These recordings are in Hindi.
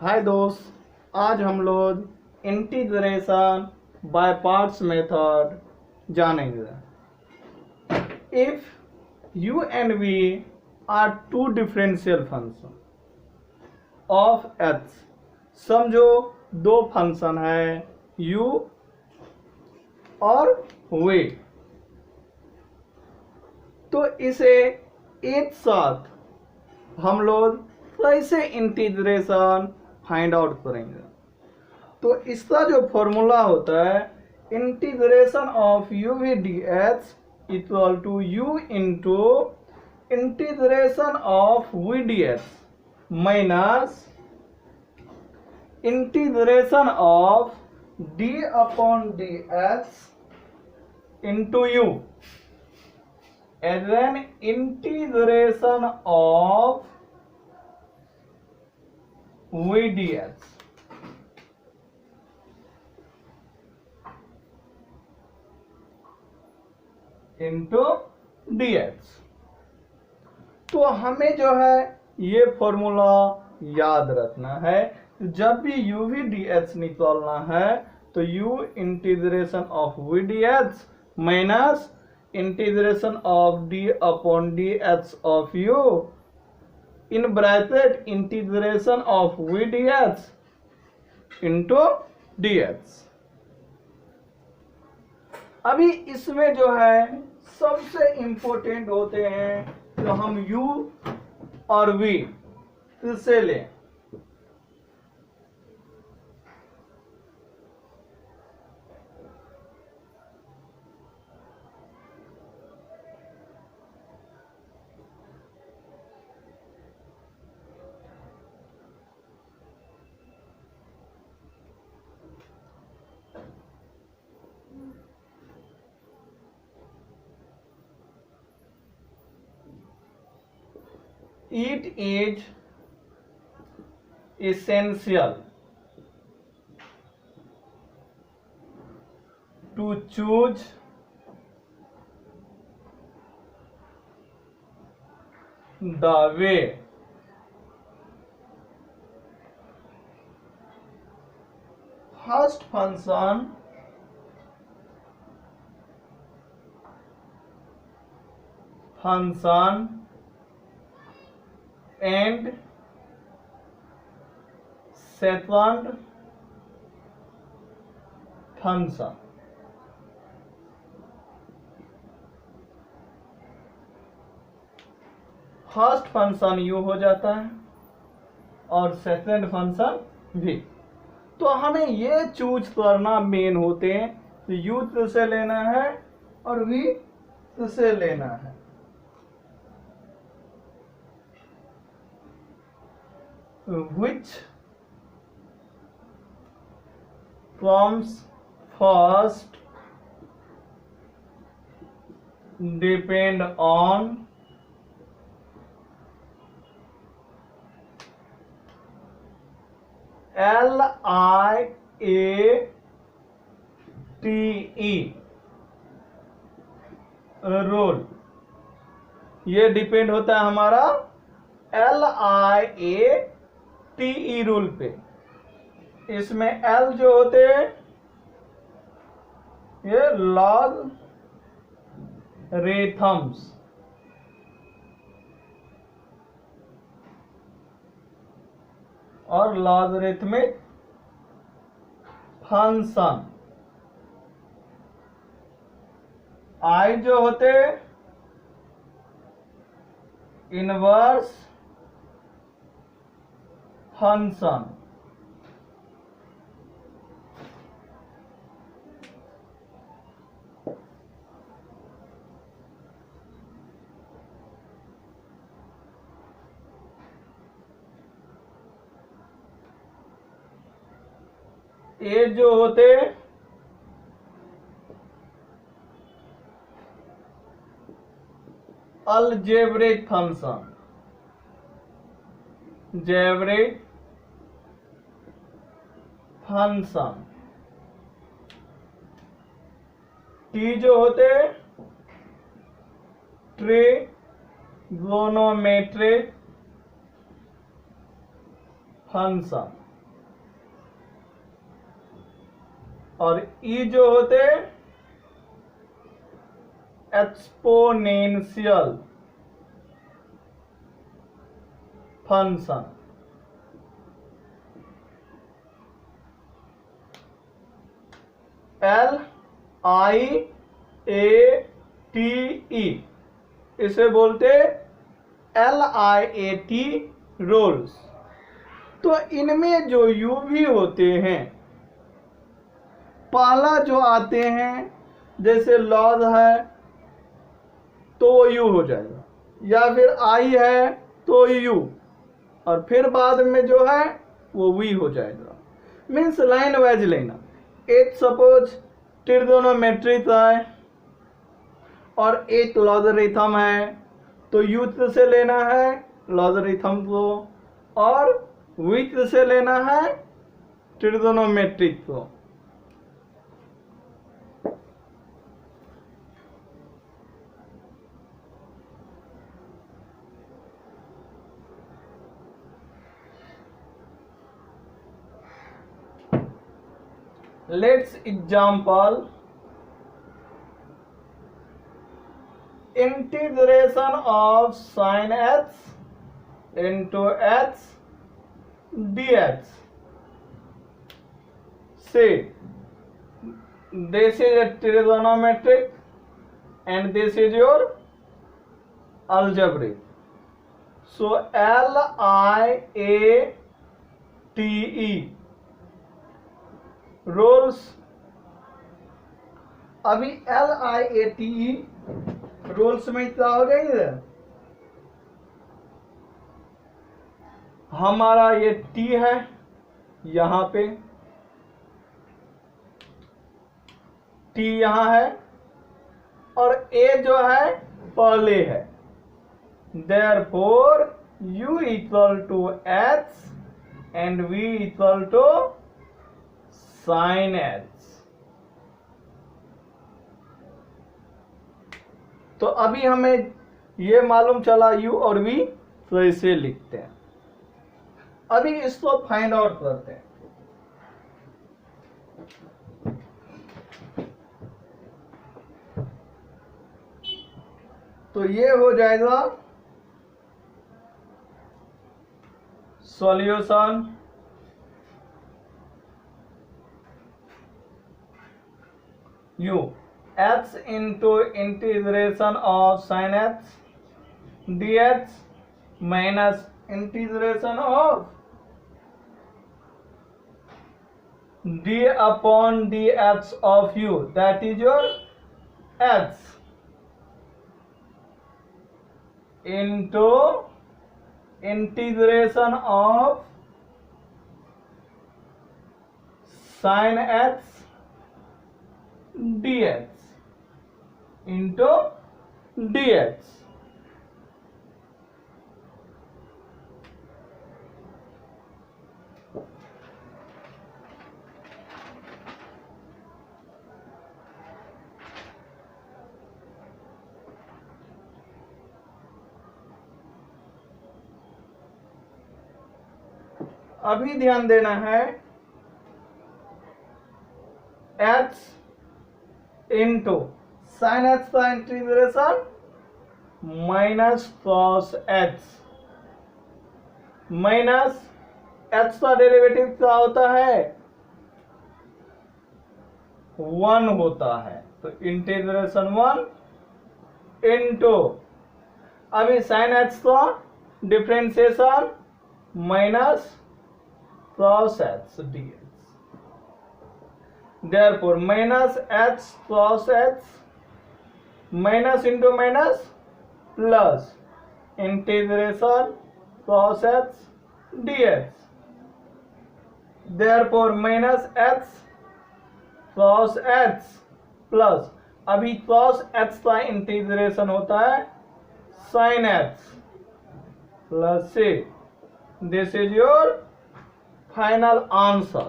हाय दोस्त, आज हम लोग इंटीग्रेशन बाय पार्ट्स मेथड जानेंगे। If u and v are two differential function of h, समझो दो फंक्शन है u और v, तो इसे एक साथ हम लोग कैसे इंटीग्रेशन फाइंड आउट करेंगे। तो इसका जो फॉर्मूला होता है integration of u v d h equal to u into integration of v d h minus integration of d upon d h into u and then integration of v d h into d h. तो हमें जो है ये फॉर्मूला याद रखना है। जब भी यू वी डी एच निकालना है तो u integration of v d h minus integration of d upon d h of u in bracket integration of v d h into d h. अभी इसमें जो है सबसे इंपॉर्टेंट होते हैं तो हम u और v से लें। It is essential to choose the way first function and second function। First function u हो जाता है और सेकंड फंक्शन v। तो हमें ये चूज करना मेन होते हैं तो u से लेना है और v से लेना है। Which comes first depend on LIATE rule. ये डिपेंड होता है हमारा LIATE रूल पे। इसमें L जो होते हैं ये लॉगरिथम्स और लॉगरिथमिक फंक्शन। I जो होते इनवर्स फंक्शन। ए जो होते अलजेब्रिक फंक्शन, जेब्रिक फंक्शन। टी जो होते ट्रिगोनोमेट्रिक फंक्शन। और ई जो होते एक्सपोनेंशियल फंक्शन। LIATE इसे बोलते LIAT रोल्स। तो इनमें जो यूवी होते हैं, पहला जो आते हैं जैसे लॉज है तो वो यू हो जाएगा, या फिर आई है तो यू, और फिर बाद में जो है वो वी हो जाएगा। मीन्स लाइन वाइज लेना। एक सपोज ट्रिगोनोमेट्रिक है और एक लॉगरिथम है, तो यूथ से लेना है लॉगरिथम को, और विथ से लेना है ट्रिगोनोमेट्रिक को। Let's example integration of sin x into x dx. See, this is a trigonometric and this is your algebraic. So LIATE rules. अभी LIATE रोल्स में क्या हो जाएंगे, हमारा ये T है यहां पे, T यहां है और A जो है पहले है। Therefore U equal to H and V equal to sin h। तो अभी हमें ये मालूम चला u और v, तो इसे लिखते हैं। अभी इसको फाइंड आउट करते हैं। तो ये हो जाएगा solution u x into integration of sin x dx minus integration of d upon dx of u, that is your x, into integration of sin x dx into dx। अभी ध्यान देना है, h इंटू साइन h का integration minus cos h, minus h का डेरिवेटिव क्या होता है, 1 होता है, तो इंटीग्रेशन 1 इंटू अभी साइन h का differentiation minus cos h dx। Therefore minus h cos h minus into minus plus integration cos h dx। Therefore minus h cos h plus अभी cos h का इंटीग्रेशन होता है sin h plus c। This is your final answer।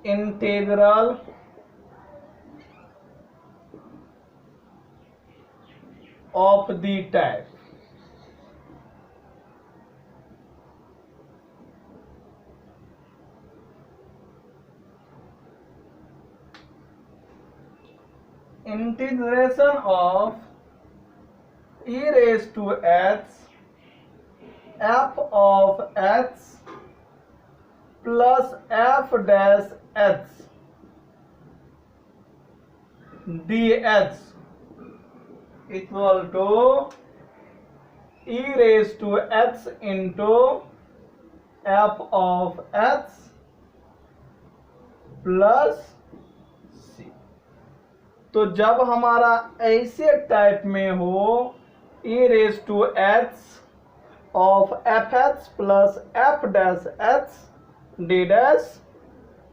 Integral of the type integration of e raised to h f of h plus f dash h dh equal to e raised to x into f of x plus c। तो जब हमारा ऐसे टाइप में हो e raise to h of f h plus f dash h d dash,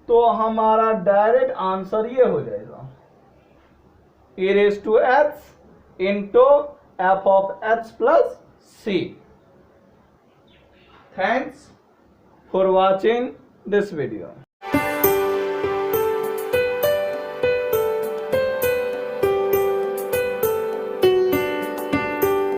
तो हमारा डायरेक्ट आंसर ये हो जाएगा e raise to h into f of h plus c। Thanks for watching this video.